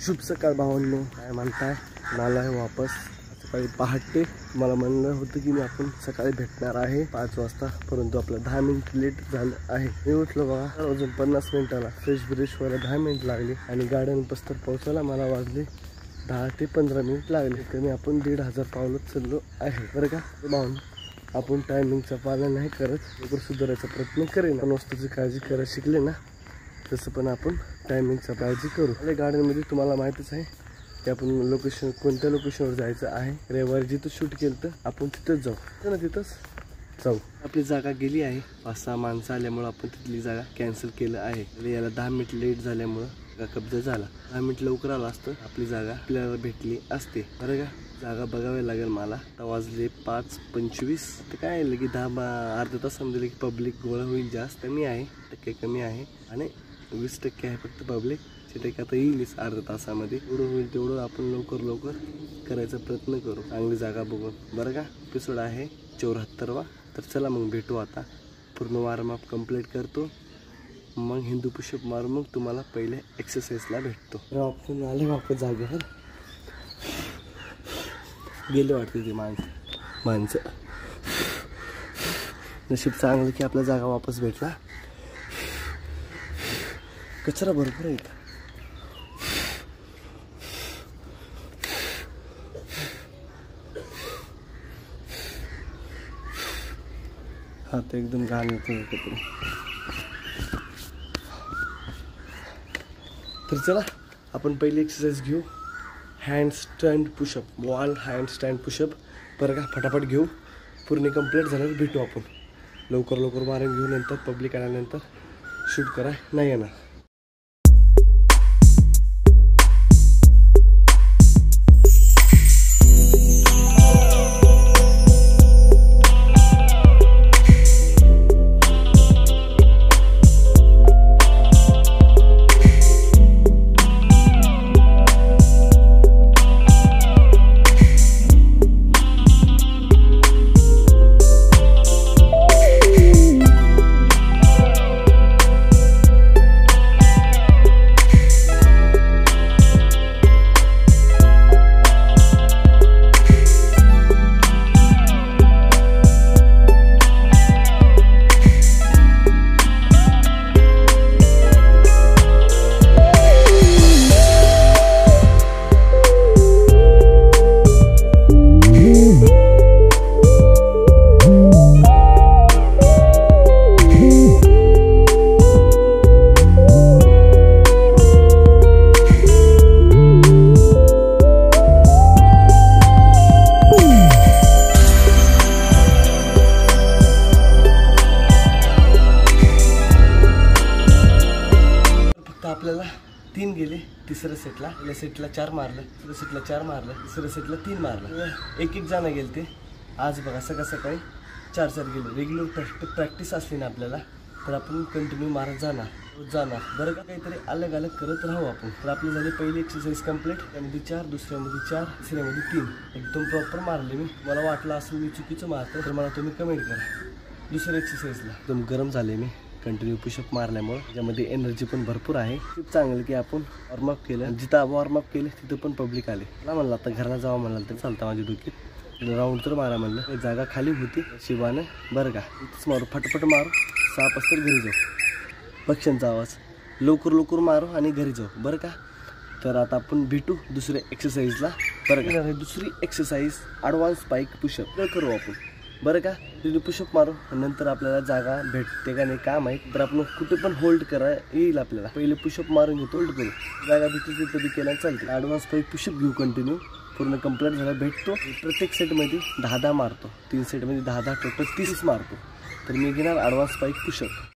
शुभ सकाळ भावांनो, काय म्हणताय? मला आहे वापस सकाळी पहाटे. मला म्हणलं होतं की मी आपण सकाळी भेटणार आहे 5 वाजता, परंतु आपलं 10 मिनिट लेट झालं आहे. मी उठलो बघा अजून 50 मिनिटाला. फ्रेश व्हायला 10 मिनिट लागले आणि गार्डन पस्तर पोहोचायला मला वाजले 10 ते 15 मिनिट लागले. कमी आपण 1,500 पावलं चाललो आहे बरं का भावांनो. आपण टायमिंगचं पालन नाही करत, लवकर सुधारायचा प्रयत्न करेन. पण वस्तूची काळजी करायला शिकले ना, तसं पण आपण टायमिंगचा काळजी करू. आणि गार्डनमध्ये तुम्हाला माहितीच आहे की आपण लोकेशन कोणत्या लोकेशनवर जायचं आहे. रविवारी जिथं शूट केलं तर आपण तिथंच जाऊ ना, तिथंच जाऊ. आपली जागा गेली आहे. 5-6 माणसं आल्यामुळं आपण तिथली जागा कॅन्सल केलं आहे. याला 10 मिनिट लेट झाल्यामुळं कब्जा झाला. 10 मिनिट लवकर आला असतं आपली जागा आपल्याला भेटली असते बरं का. जागा बघावी लागेल मला. आता वाजले 5:25. तर काय लगे 10-अर्ध्या तासामध्ये की पब्लिक गोळा होईल. जास्त कमी आहे, टक्के कमी आहे आणि 20% आहे फक्त पब्लिक. 6% आता येईलच अर्ध्या तासामध्ये. एवढं होईल तेवढं आपण लवकर करायचा प्रयत्न करू, चांगली जागा बघून बरं का. एपिसोड आहे 74वा. तर चला मग भेटू. आता पूर्ण वॉर्मअप कंप्लीट करतो, मग हिंदू पुशअप मारू, मग तुम्हाला पहिले एक्सरसाइजला भेटतो. आपण आले वापस जागेवर. गेले वाटते ती माणसं. नशीब चांगलं की आपल्या जागा वापस भेटला. कचरा भरपूर आहे. हा तर एकदम घाण येतो कपडे. तर चला आपण पहिली एक्सरसाइज घेऊ. हँडस्टँड पुशअप, वॉल हँडस्टँड पुशअप बरं का. फटाफट घेऊ. पूर्ण कंप्लीट झाल्यावर भेटू आपण. लवकर मारून घेऊ. नंतर पब्लिक आल्यानंतर शूट करा नाही येणार. आपल्याला 3 गेले. तिसऱ्या सेटला 4 मारलं, तिसऱ्या सेटला 4 मारलं, तिसऱ्या सेटला 3 मारलं. एक जण गेले ते. आज बघा सकाळी 4 गेले. रेग्युलर प्रॅक्टिस असली ना आपल्याला तर आपण कंटिन्यू मारत जाणार बरं का. काहीतरी अलग करत राहू आपण. तर आपली झाली पहिली एक्सरसाइज कंप्लीट. त्यामध्ये 4, दुसऱ्यामध्ये 4, तिसऱ्यामध्ये 3 एकदम प्रॉपर मारले मी. मला वाटलं असं मी चुकीचं मारतो तर मला तुम्ही कमेंट करा. दुसऱ्या एक्सरसाइजला एकदम गरम झाले मी कंटिन्यू पुशअप मारल्यामुळे. त्यामध्ये एनर्जी पण भरपूर आहे. खूप चांगलं की आपण वॉर्मअप केलं. जिथं वॉर्मअप केले तिथं पण पब्लिक आले. मला म्हणलं आता घराला जावं म्हणलं तर चालतं माझी डोक्यात. राऊंड तर मारा म्हणलं. जागा खाली होती शिवानं बरं का. इथंच मारू, फटाफट मारू. 6 वाजता घरी जाऊ. पक्ष्यांचा आवाज. लवकर मारू आणि घरी जाऊ बरं का. तर आता आपण भेटू दुसऱ्या एक्सरसाइजला बरं का. दुसरी एक्सरसाइज ॲडव्हान्स स्पाइक पुशअप करू आपण बरं का. तिथे पुशअप मारू. नंतर आपल्याला जागा भेटते का नाही काम आहे. तर आपण कुठे पण होल्ड करा येईल आपल्याला. पहिले पुशअप मारून घेतो, होल्ड करू. जागा भेटते तिथं बी केला चालते. ॲडव्हान्स स्पाइक पुशअप घेऊ कंटिन्यू. पूर्ण कंप्लीट झाला भेटतो. प्रत्येक सेटमध्ये 10 मारतो. 3 सेटमध्ये 10 टोटल 30 मारतो. तर मी घेणार ॲडव्हान्स स्पाइक पुशअप.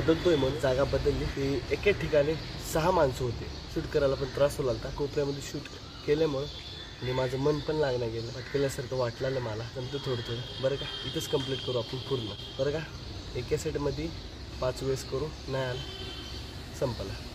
बदलतोय म्हणून जागा बदलली की एके ठिकाणी 6 माणसं होते. शूट करायला पण त्रास होऊ लागला. कोपऱ्यामध्ये शूट केल्यामुळं आणि माझं मन पण लागणं गेलं. केल्यासारखं वाटलं मला. नंतर थोडं बरं का इथंच कंप्लीट करू आपण पूर्ण. बरं का एका सेटमध्ये 5 वेळेस करू. नाही आलं संपला.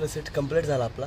सेट कंप्लीट झाला आपला.